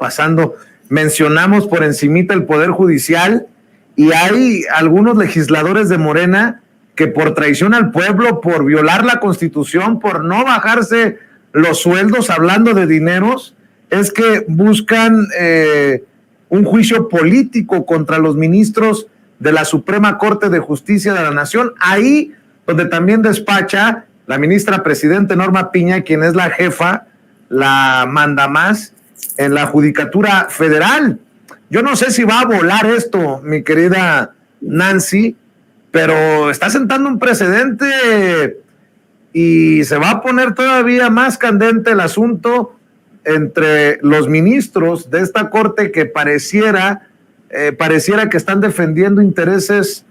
pasando. Mencionamos por encimita el Poder Judicial y hay algunos legisladores de Morena que por traición al pueblo, por violar la Constitución, por no bajarse los sueldos, hablando de dineros, es que buscan un juicio político contra los ministros de la Suprema Corte de Justicia de la Nación, ahí donde también despacha la ministra presidente Norma Piña, quien es la jefa, la mandamás en la Judicatura Federal. Yo no sé si va a volar esto, mi querida Nancy, pero está sentando un precedente y se va a poner todavía más candente el asunto entre los ministros de esta corte que pareciera que están defendiendo intereses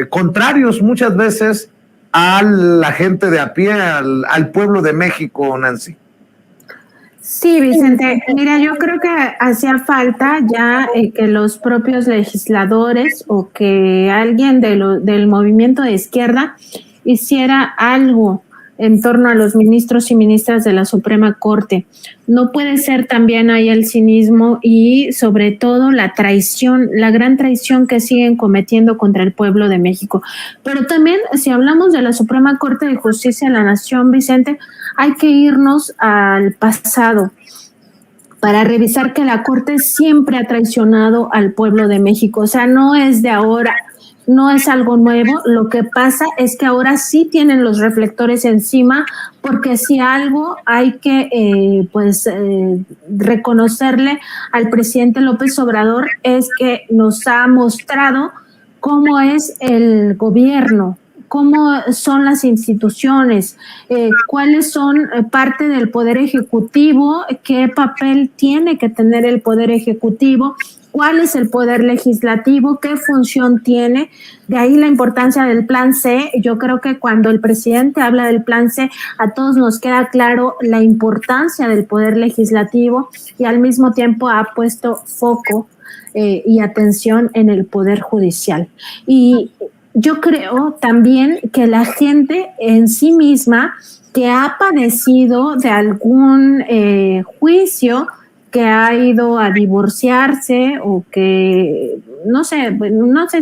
contrarios muchas veces a la gente de a pie, al pueblo de México, Nancy. Sí, Vicente, mira, yo creo que hacía falta ya que los propios legisladores o que alguien del movimiento de izquierda hiciera algo en torno a los ministros y ministras de la Suprema Corte. No puede ser también ahí el cinismo y sobre todo la traición, la gran traición que siguen cometiendo contra el pueblo de México. Pero también, si hablamos de la Suprema Corte de Justicia de la Nación, Vicente, hay que irnos al pasado para revisar que la Corte siempre ha traicionado al pueblo de México. O sea, no es de ahora, no es algo nuevo. Lo que pasa es que ahora sí tienen los reflectores encima, porque si algo hay que reconocerle al presidente López Obrador es que nos ha mostrado cómo es el gobierno, cómo son las instituciones, cuáles son parte del Poder Ejecutivo, qué papel tiene que tener el Poder Ejecutivo, cuál es el Poder Legislativo, qué función tiene. De ahí la importancia del Plan C. Yo creo que cuando el presidente habla del Plan C, a todos nos queda claro la importancia del Poder Legislativo y al mismo tiempo ha puesto foco y atención en el Poder Judicial. Y yo creo también que la gente en sí misma que ha padecido de algún juicio, que ha ido a divorciarse o que, no sé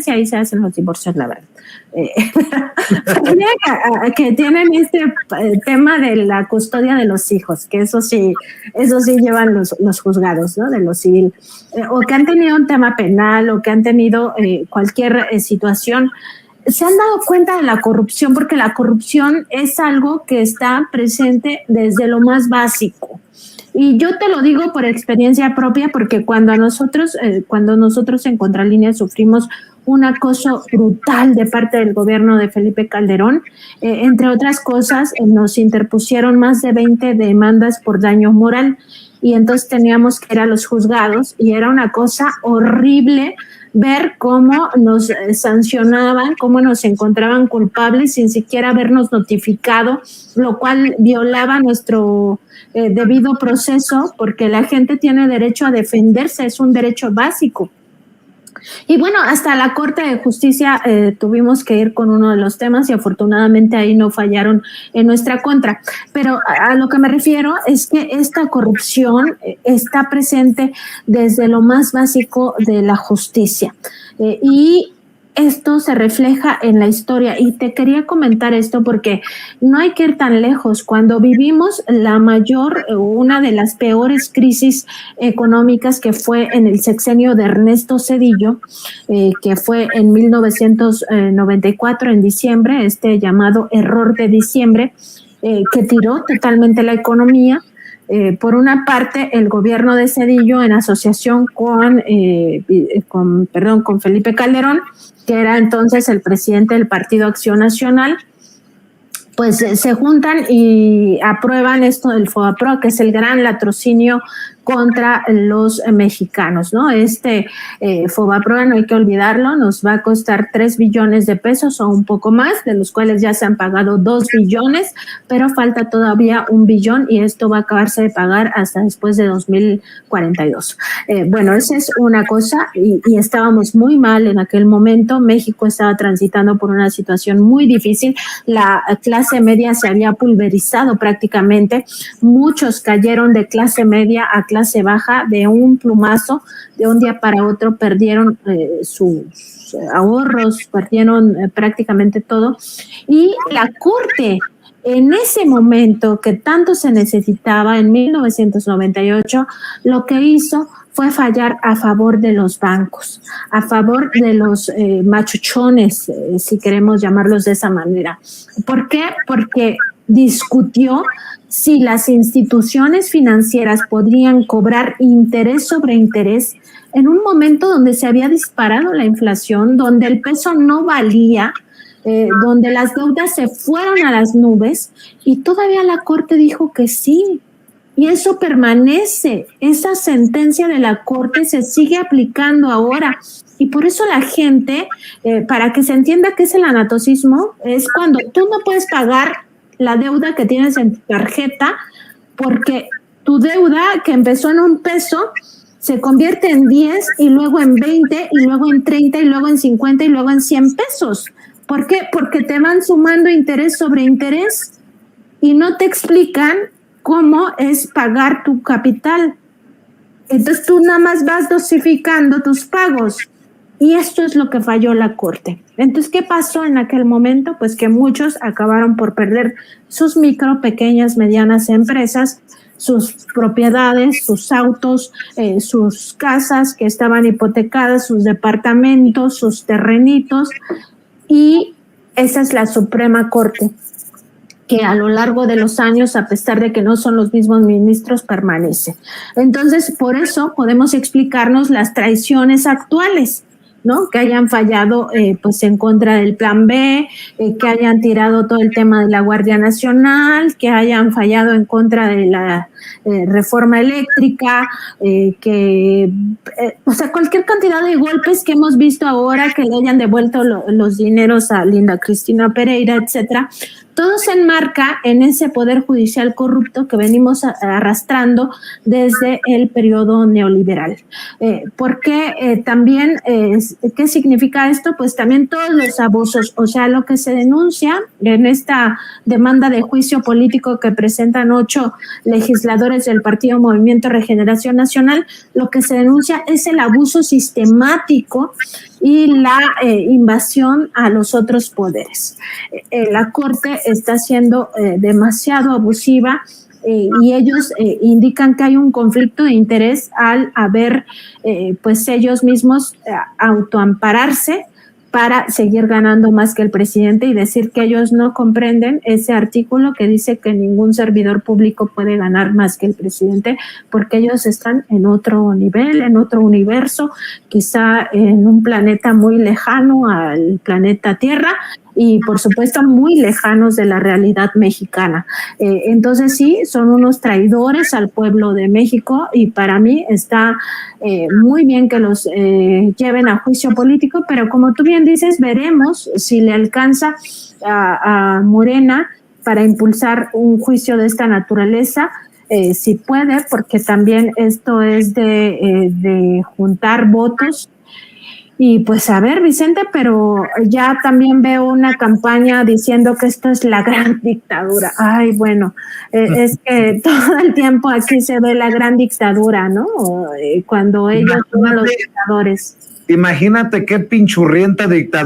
si ahí se hacen los divorcios, la verdad. Que tienen este tema de la custodia de los hijos, que eso sí llevan los juzgados, ¿no? De lo civil, o que han tenido un tema penal o que han tenido cualquier situación. Se han dado cuenta de la corrupción, porque la corrupción es algo que está presente desde lo más básico. Y yo te lo digo por experiencia propia, porque cuando nosotros en Contralínea sufrimos un acoso brutal de parte del gobierno de Felipe Calderón, entre otras cosas, nos interpusieron más de 20 demandas por daño moral, y entonces teníamos que ir a los juzgados y era una cosa horrible ver cómo nos sancionaban, cómo nos encontraban culpables sin siquiera habernos notificado, lo cual violaba nuestro debido proceso, porque la gente tiene derecho a defenderse, es un derecho básico. Y bueno, hasta la Corte de Justicia tuvimos que ir con uno de los temas y afortunadamente ahí no fallaron en nuestra contra. Pero a lo que me refiero es que esta corrupción está presente desde lo más básico de la justicia. Y esto se refleja en la historia, y te quería comentar esto porque no hay que ir tan lejos. Cuando vivimos una de las peores crisis económicas, que fue en el sexenio de Ernesto Zedillo, que fue en 1994, en diciembre, llamado error de diciembre, que tiró totalmente la economía. Por una parte, el gobierno de Zedillo, en asociación con Felipe Calderón, que era entonces el presidente del Partido Acción Nacional, pues se juntan y aprueban esto del FOBAPROA, que es el gran latrocinio contra los mexicanos, ¿no? FOBAPROA, no hay que olvidarlo, nos va a costar 3 billones de pesos o un poco más, de los cuales ya se han pagado 2 billones, pero falta todavía 1 billón y esto va a acabarse de pagar hasta después de 2042. Bueno, esa es una cosa y estábamos muy mal en aquel momento. México estaba transitando por una situación muy difícil, la clase media se había pulverizado prácticamente, muchos cayeron de clase media a clase baja de un plumazo, de un día para otro perdieron sus ahorros, perdieron prácticamente todo. Y la Corte, en ese momento que tanto se necesitaba, en 1998, lo que hizo fue fallar a favor de los bancos, a favor de los machuchones, si queremos llamarlos de esa manera. ¿Por qué? Porque discutió si las instituciones financieras podrían cobrar interés sobre interés en un momento donde se había disparado la inflación, donde el peso no valía, donde las deudas se fueron a las nubes, y todavía la Corte dijo que sí. Y eso permanece, esa sentencia de la Corte se sigue aplicando ahora. Y por eso la gente, para que se entienda qué es el anatocismo, es cuando tú no puedes pagar la deuda que tienes en tu tarjeta, porque tu deuda que empezó en $1 se convierte en 10 y luego en 20 y luego en 30 y luego en 50 y luego en 100 pesos. ¿Por qué? Porque te van sumando interés sobre interés y no te explican cómo es pagar tu capital. Entonces tú nada más vas dosificando tus pagos, y esto es lo que falló la Corte. Entonces, ¿qué pasó en aquel momento? Pues que muchos acabaron por perder sus micro, pequeñas, medianas empresas, sus propiedades, sus autos, sus casas que estaban hipotecadas, sus departamentos, sus terrenitos, y esa es la Suprema Corte, que a lo largo de los años, a pesar de que no son los mismos ministros, permanece. Entonces, por eso podemos explicarnos las traiciones actuales, ¿no? Que hayan fallado pues en contra del Plan B, que hayan tirado todo el tema de la Guardia Nacional, que hayan fallado en contra de la reforma eléctrica, o sea, cualquier cantidad de golpes que hemos visto ahora, que le hayan devuelto los dineros a Linda Cristina Pereira, etcétera. Todo se enmarca en ese poder judicial corrupto que venimos arrastrando desde el periodo neoliberal. ¿Por qué también? ¿Qué significa esto? Pues también todos los abusos, o sea, lo que se denuncia en esta demanda de juicio político que presentan 8 legisladores del Partido Movimiento Regeneración Nacional, lo que se denuncia es el abuso sistemático y la invasión a los otros poderes. La Corte está siendo demasiado abusiva, y ellos indican que hay un conflicto de interés al haber pues ellos mismos autoampararse para seguir ganando más que el presidente, y decir que ellos no comprenden ese artículo que dice que ningún servidor público puede ganar más que el presidente, porque ellos están en otro nivel, en otro universo, quizá en un planeta muy lejano al planeta Tierra, y por supuesto muy lejanos de la realidad mexicana. Entonces sí, son unos traidores al pueblo de México, y para mí está muy bien que los lleven a juicio político, pero como tú bien dices, veremos si le alcanza a Morena para impulsar un juicio de esta naturaleza. Si puede, porque también esto es de juntar votos. Y pues a ver, Vicente, pero ya también veo una campaña diciendo que esto es la gran dictadura. Ay, bueno, es que todo el tiempo aquí se ve la gran dictadura, ¿no? Cuando ellos son los dictadores. Imagínate qué pinchurrienta dictadura